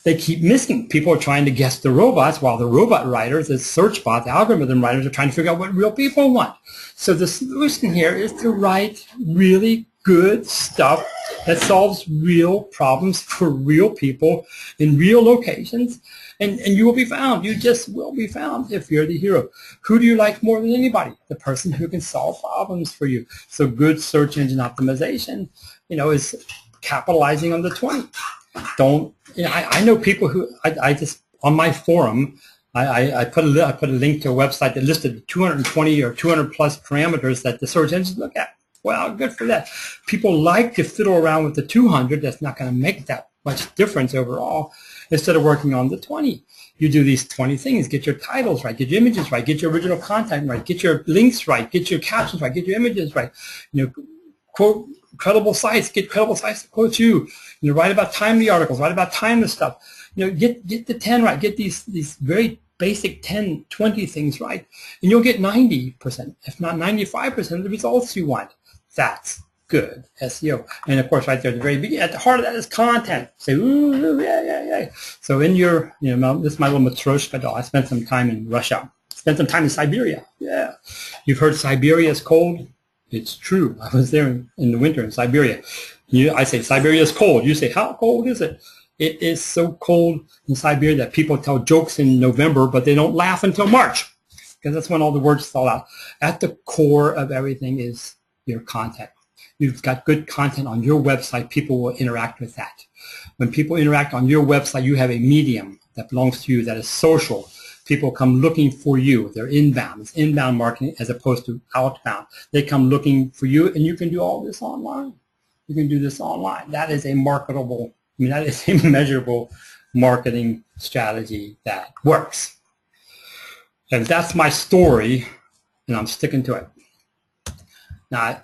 Speaker 1: they keep missing. People are trying to guess the robots while the robot writers, the search bots, the algorithm writers are trying to figure out what real people want. So the solution here is to write really good stuff that solves real problems for real people in real locations, and you will be found. You just will be found if you're the hero. Who do you like more than anybody? The person who can solve problems for you. So good search engine optimization, is capitalizing on the 20. I know people who, I just, on my forum, I put a link to a website that listed 220 or 200 plus parameters that the search engines look at. Well, good for that. People like to fiddle around with the 200. That's not going to make that much difference overall, instead of working on the 20. You do these 20 things. Get your titles right. Get your images right. Get your original content right. Get your links right. Get your captions right. Get your images right. Quote credible sites. Get credible sites to quote you. Write about timely articles. Write about timeless stuff. Get the 10 right. Get these very basic 10, 20 things right, and you'll get 90%, if not 95% of the results you want. That's good SEO. And of course, right there at the very beginning, at the heart of that is content. Say, ooh, yeah. So in your, this is my little Matryoshka doll. I spent some time in Russia. Spent some time in Siberia. Yeah. You've heard Siberia is cold? It's true. I was there in the winter in Siberia. I say Siberia is cold. You say, how cold is it? It is so cold in Siberia that people tell jokes in November, but they don't laugh until March, because that's when all the words fall out. At the core of everything is your content. You've got good content on your website, people will interact with that. When people interact on your website, you have a medium that belongs to you that is social. People come looking for you. They're inbound. It's inbound marketing as opposed to outbound. They come looking for you, and you can do all this online. You can do this online. That is a marketable, that is a measurable marketing strategy that works. And that's my story, and I'm sticking to it. Now,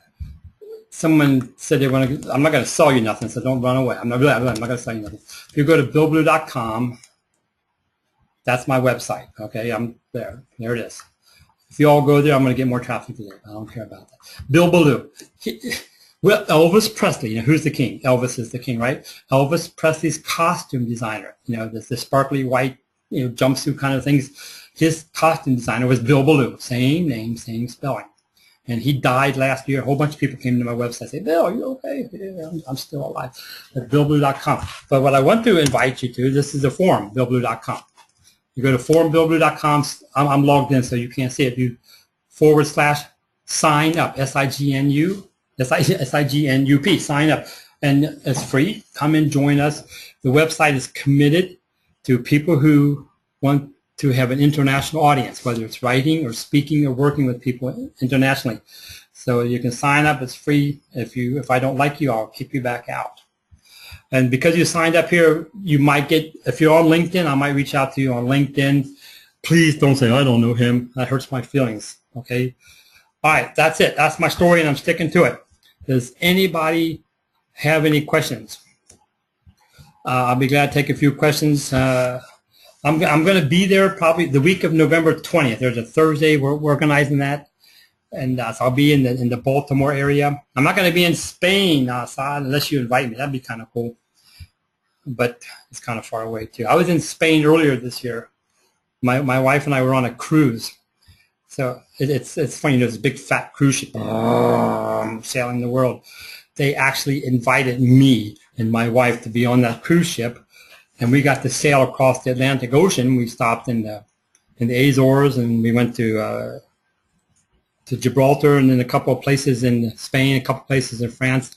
Speaker 1: someone said they want to, I'm not going to sell you nothing, so don't run away. I'm not going to sell you nothing. If you go to billblue.com, that's my website, okay? I'm there. There it is. If you all go there, I'm going to get more traffic today. I don't care about that. Bill Belew. Well, Elvis Presley, who's the king? Elvis is the king, right? Elvis Presley's costume designer, the sparkly white, jumpsuit kind of things. His costume designer was Bill Belew. Same name, same spelling. And he died last year. A whole bunch of people came to my website and said, Bill, are you okay? Yeah, I'm still alive. At billblue.com. But what I want to invite you to, this is a forum, billblue.com. You go to forumbillblue.com. I'm logged in, so you can't see it. You /sign up, SIGNUP, sign up. And it's free. Come and join us. The website is committed to people who want to have an international audience, whether it's writing or speaking or working with people internationally. So you can sign up. It's free. If I don't like you, I'll kick you back out. And because you signed up here, you might get, if you're on LinkedIn, I might reach out to you on LinkedIn. Please don't say, I don't know him. That hurts my feelings, okay? All right, that's it. That's my story, and I'm sticking to it. Does anybody have any questions? I'll be glad to take a few questions. I'm going to be there probably the week of November 20th. There's a Thursday. We're organizing that. And so I'll be in the Baltimore area. I'm not going to be in Spain, Assad, unless you invite me. That'd be kind of cool. But it's kind of far away, too. I was in Spain earlier this year. My wife and I were on a cruise. So it's funny. There's a big fat cruise ship sailing the world. They actually invited me and my wife to be on that cruise ship. And we got to sail across the Atlantic Ocean. We stopped in the Azores, and we went to Gibraltar, and then a couple of places in Spain, a couple of places in France.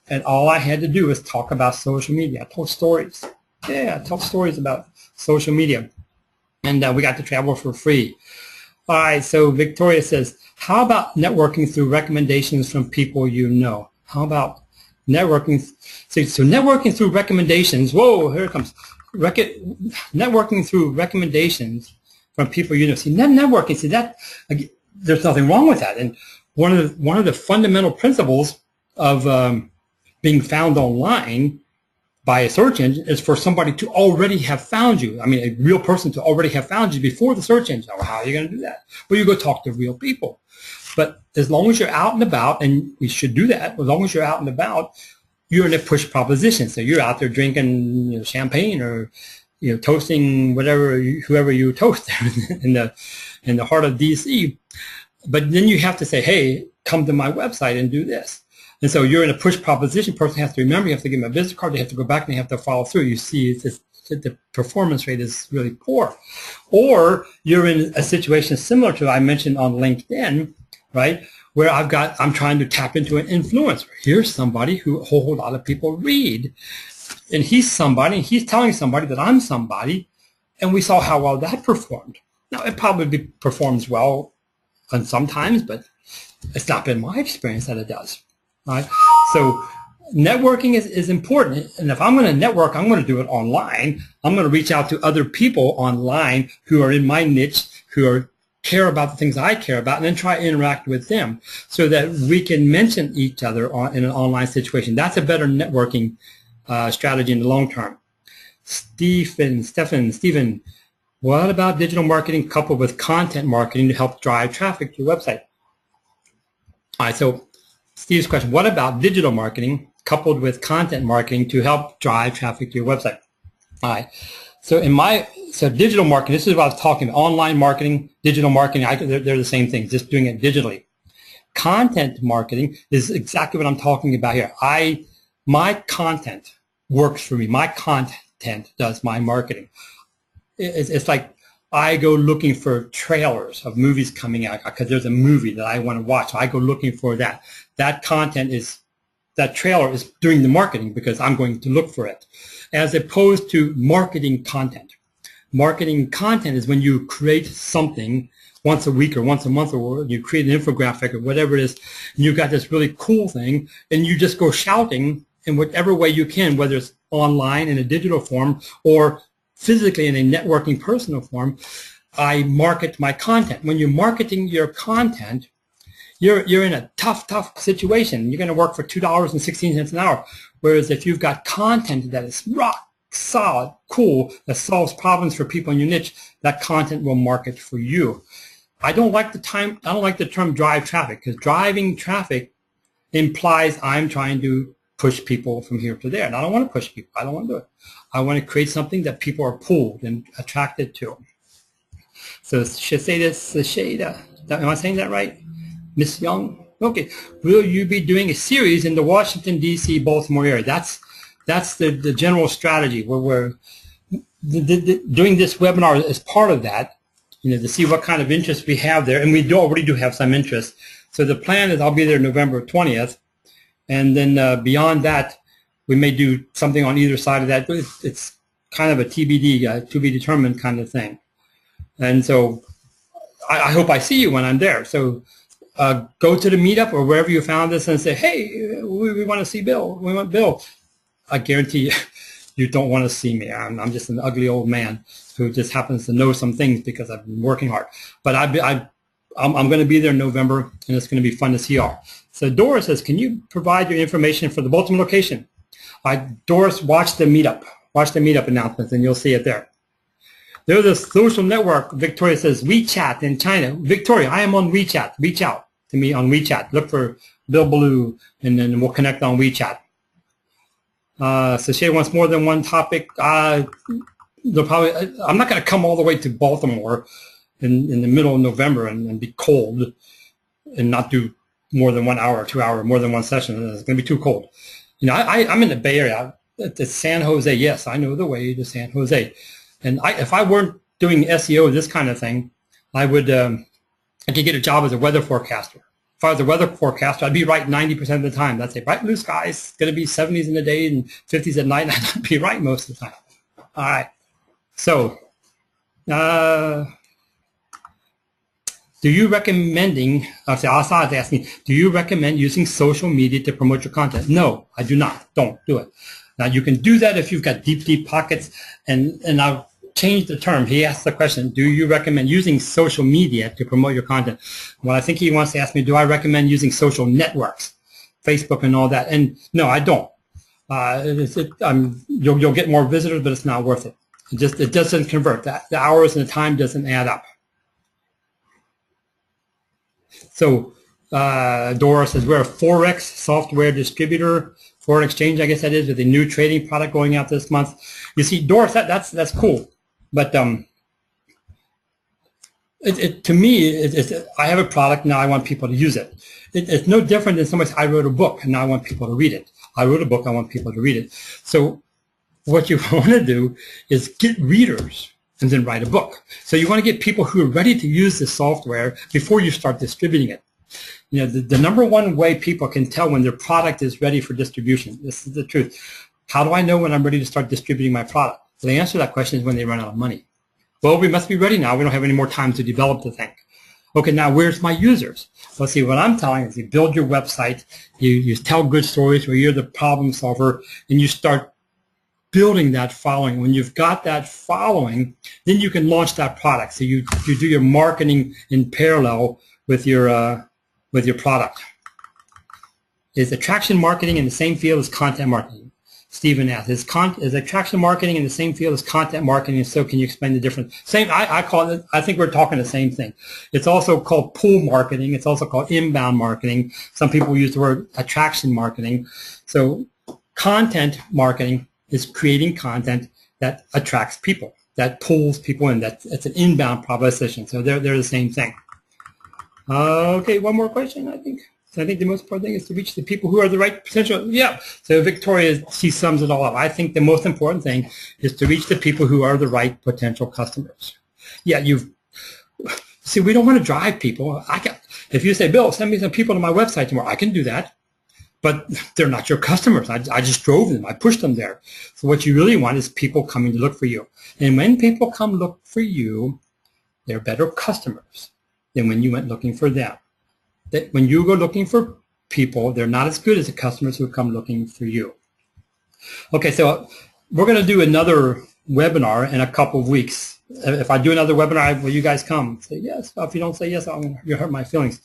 Speaker 1: And all I had to do was talk about social media. I told stories. Yeah, I told stories about social media. And we got to travel for free. All right, so Victoria says, how about networking through recommendations from people you know? How about networking? So networking through recommendations. Whoa, here it comes. Networking through recommendations from people you know. See, networking. See that? There's nothing wrong with that. And one of the fundamental principles of being found online by a search engine is for somebody to already have found you. I mean, a real person to already have found you before the search engine. Well, how are you going to do that? Well, you go talk to real people. But as long as you're out and about, and we should do that, as long as you're out and about, you're in a push proposition. So you're out there drinking champagne or toasting whoever you toast in the heart of DC. But then you have to say, hey, come to my website and do this. And so you're in a push proposition. Person has to remember, you have to give them a business card, they have to go back and they have to follow through. You see the performance rate is really poor. Or you're in a situation similar to I mentioned on LinkedIn, right? Where I'm trying to tap into an influencer. Here's somebody who a whole lot of people read. And he's somebody, and he's telling somebody that I'm somebody, and we saw how well that performed. Now, it probably performs well sometimes, but it's not been my experience that it does. Right? So networking is important. And if I'm going to network, I'm going to do it online. I'm going to reach out to other people online who are in my niche, who care about the things I care about, and then try to interact with them so that we can mention each other in an online situation. That's a better networking strategy in the long term. Stephen, what about digital marketing coupled with content marketing to help drive traffic to your website? All right, so Steve's question, what about digital marketing coupled with content marketing to help drive traffic to your website? All right. So digital marketing, this is what I was talking about. Online marketing, digital marketing, they're the same thing, just doing it digitally. Content marketing is exactly what I'm talking about here. My content works for me. My content does my marketing. It's like I go looking for trailers of movies coming out because there's a movie that I want to watch. So I go looking for that. That trailer is doing the marketing because I'm going to look for it, as opposed to marketing content. Marketing content is when you create something once a week or once a month, or you create an infographic or whatever it is, and you've got this really cool thing, and you just go shouting in whatever way you can, whether it's online in a digital form or physically in a networking personal form. I market my content. When you're marketing your content, you're in a tough situation. You're going to work for $2.16 an hour. Whereas if you've got content that is rock solid, cool, that solves problems for people in your niche, that content will market for you. I don't like the term drive traffic, because driving traffic implies I'm trying to push people from here to there. And I don't want to push people. I don't want to do it. I want to create something that people are pulled and attracted to. So Shasheda, am I saying that right? Miss Young? Okay. Will you be doing a series in the Washington, D.C., Baltimore area? That's the general strategy, where we're doing this webinar as part of that, to see what kind of interest we have there. And we already do have some interest. So the plan is I'll be there November 20th. And then beyond that, we may do something on either side of that. But it's kind of a TBD, to be determined kind of thing. And so I hope I see you when I'm there. So go to the meetup or wherever you found this and say, hey, we want to see Bill. We want Bill. I guarantee you don't want to see me. I'm just an ugly old man who just happens to know some things because I've been working hard. But I'm going to be there in November, and it's going to be fun to see you all. So Doris says, can you provide your information for the Baltimore location? Doris, watch the meetup. Watch the meetup announcements, and you'll see it there. There's a social network. Victoria says, WeChat in China. Victoria, I am on WeChat. Reach out to me on WeChat. Look for Bill Belew, and then we'll connect on WeChat. So Shay wants more than one topic. I'm not going to come all the way to Baltimore in the middle of November and be cold and not do more than 1 hour, 2 hour, more than one session. It's going to be too cold. I'm in the Bay Area. It's San Jose. Yes, I know the way to San Jose. And if I weren't doing SEO, this kind of thing, I could get a job as a weather forecaster. If I was a weather forecaster, I'd be right 90% of the time. I'd say, bright blue skies, it's going to be 70s in the day and 50s at night. I'd be right most of the time. All right. So do you recommending, Asad asked me, do you recommend using social media to promote your content? No, I do not. Don't do it. Now, you can do that if you've got deep, deep pockets, and I'll change the term. He asked the question, do you recommend using social media to promote your content? Well, I think he wants to ask me, do I recommend using social networks, Facebook and all that? And no, I don't. You'll get more visitors, but it's not worth it. It doesn't convert. The hours and the time doesn't add up. So Dora says, we're a Forex software distributor, foreign exchange, I guess that is, with a new trading product going out this month. You see, Doris, that's cool. But to me, I have a product, now I want people to use it. It's no different than somebody says, I wrote a book, and now I want people to read it. I wrote a book, I want people to read it. So what you want to do is get readers and then write a book. So you want to get people who are ready to use the software before you start distributing it. You know, the number one way people can tell when their product is ready for distribution, this is the truth. How do I know when I'm ready to start distributing my product? So the answer to that question is when they run out of money. Well, we must be ready now. We don't have any more time to develop the thing. Okay, now where's my users? Well, see, what I'm telling is you build your website, you tell good stories where you're the problem solver, and you start building that following. When you've got that following, then you can launch that product. So you do your marketing in parallel with your product. Is attraction marketing in the same field as content marketing? Stephen asked, is attraction marketing in the same field as content marketing? So can you explain the difference? Same, I call it, I think we're talking the same thing. It's also called pull marketing. It's also called inbound marketing. Some people use the word attraction marketing. So content marketing is creating content that attracts people, that pulls people in. It's an inbound proposition. So they're the same thing. Okay, one more question, I think. So I think the most important thing is to reach the people who are the right potential. Yeah. So Victoria, she sums it all up. I think the most important thing is to reach the people who are the right potential customers. Yeah, see, we don't want to drive people. If you say, Bill, send me some people to my website tomorrow, I can do that. But they're not your customers. I just drove them. I pushed them there. So what you really want is people coming to look for you. And when people come look for you, they're better customers than when you went looking for them. That when you go looking for people, they're not as good as the customers who come looking for you. Okay, so we're going to do another webinar in a couple of weeks. If I do another webinar, will you guys come? Say yes. If you don't say yes, you'll hurt my feelings.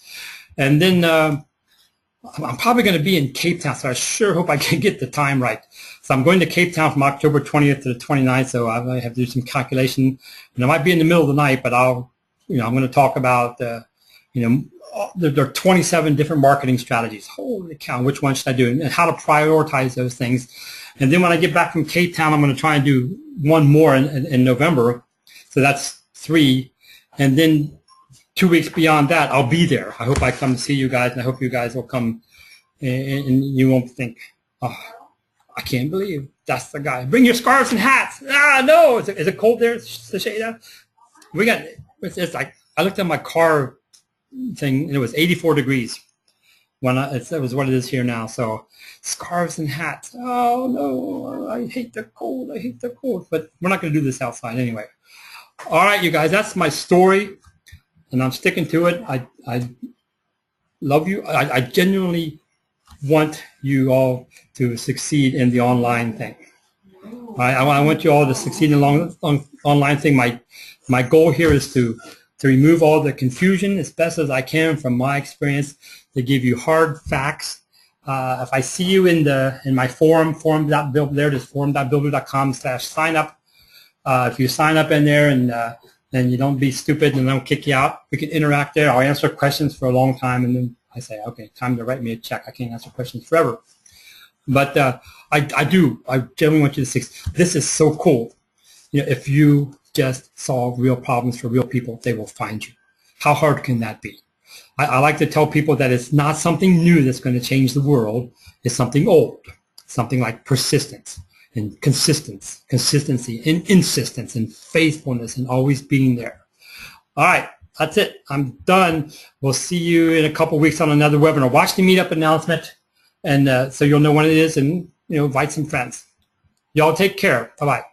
Speaker 1: And then I'm probably going to be in Cape Town, so I sure hope I can get the time right. So I'm going to Cape Town from October 20th to the 29th, so I have to do some calculation. And I might be in the middle of the night, but I'm going to talk about, there are 27 different marketing strategies. Holy cow, which one should I do? And how to prioritize those things. And then when I get back from Cape Town, I'm going to try and do one more in November. So that's 3. And then 2 weeks beyond that, I'll be there. I hope I come to see you guys, and I hope you guys will come and you won't think, oh, I can't believe that's the guy. Bring your scarves and hats. Ah, no. Is it cold there, Sasheda? It's like, I looked at my car thing, and it was 84 degrees when it was what it is here now. So scarves and hats. Oh no, I hate the cold. I hate the cold. But we're not going to do this outside anyway. All right, you guys, that's my story, and I'm sticking to it. I love you. I genuinely want you all to succeed in the online thing. I want you all to succeed in the online thing. My goal here is to remove all the confusion as best as I can from my experience, to give you hard facts. If I see you in my forum.build, there it is, forum.builder.com/sign up. If you sign up in there and you don't be stupid and don't kick you out, we can interact there. I'll answer questions for a long time, and then I say, okay, time to write me a check. I can't answer questions forever. But I genuinely want you to succeed. This is so cool. If you just solve real problems for real people, they will find you. How hard can that be? I like to tell people that it's not something new that's going to change the world. It's something old, something like persistence and consistency and insistence and faithfulness and always being there. All right, that's it. I'm done. We'll see you in a couple of weeks on another webinar. Watch the meetup announcement, and so you'll know when it is, and invite some friends. Y'all take care. Bye-bye.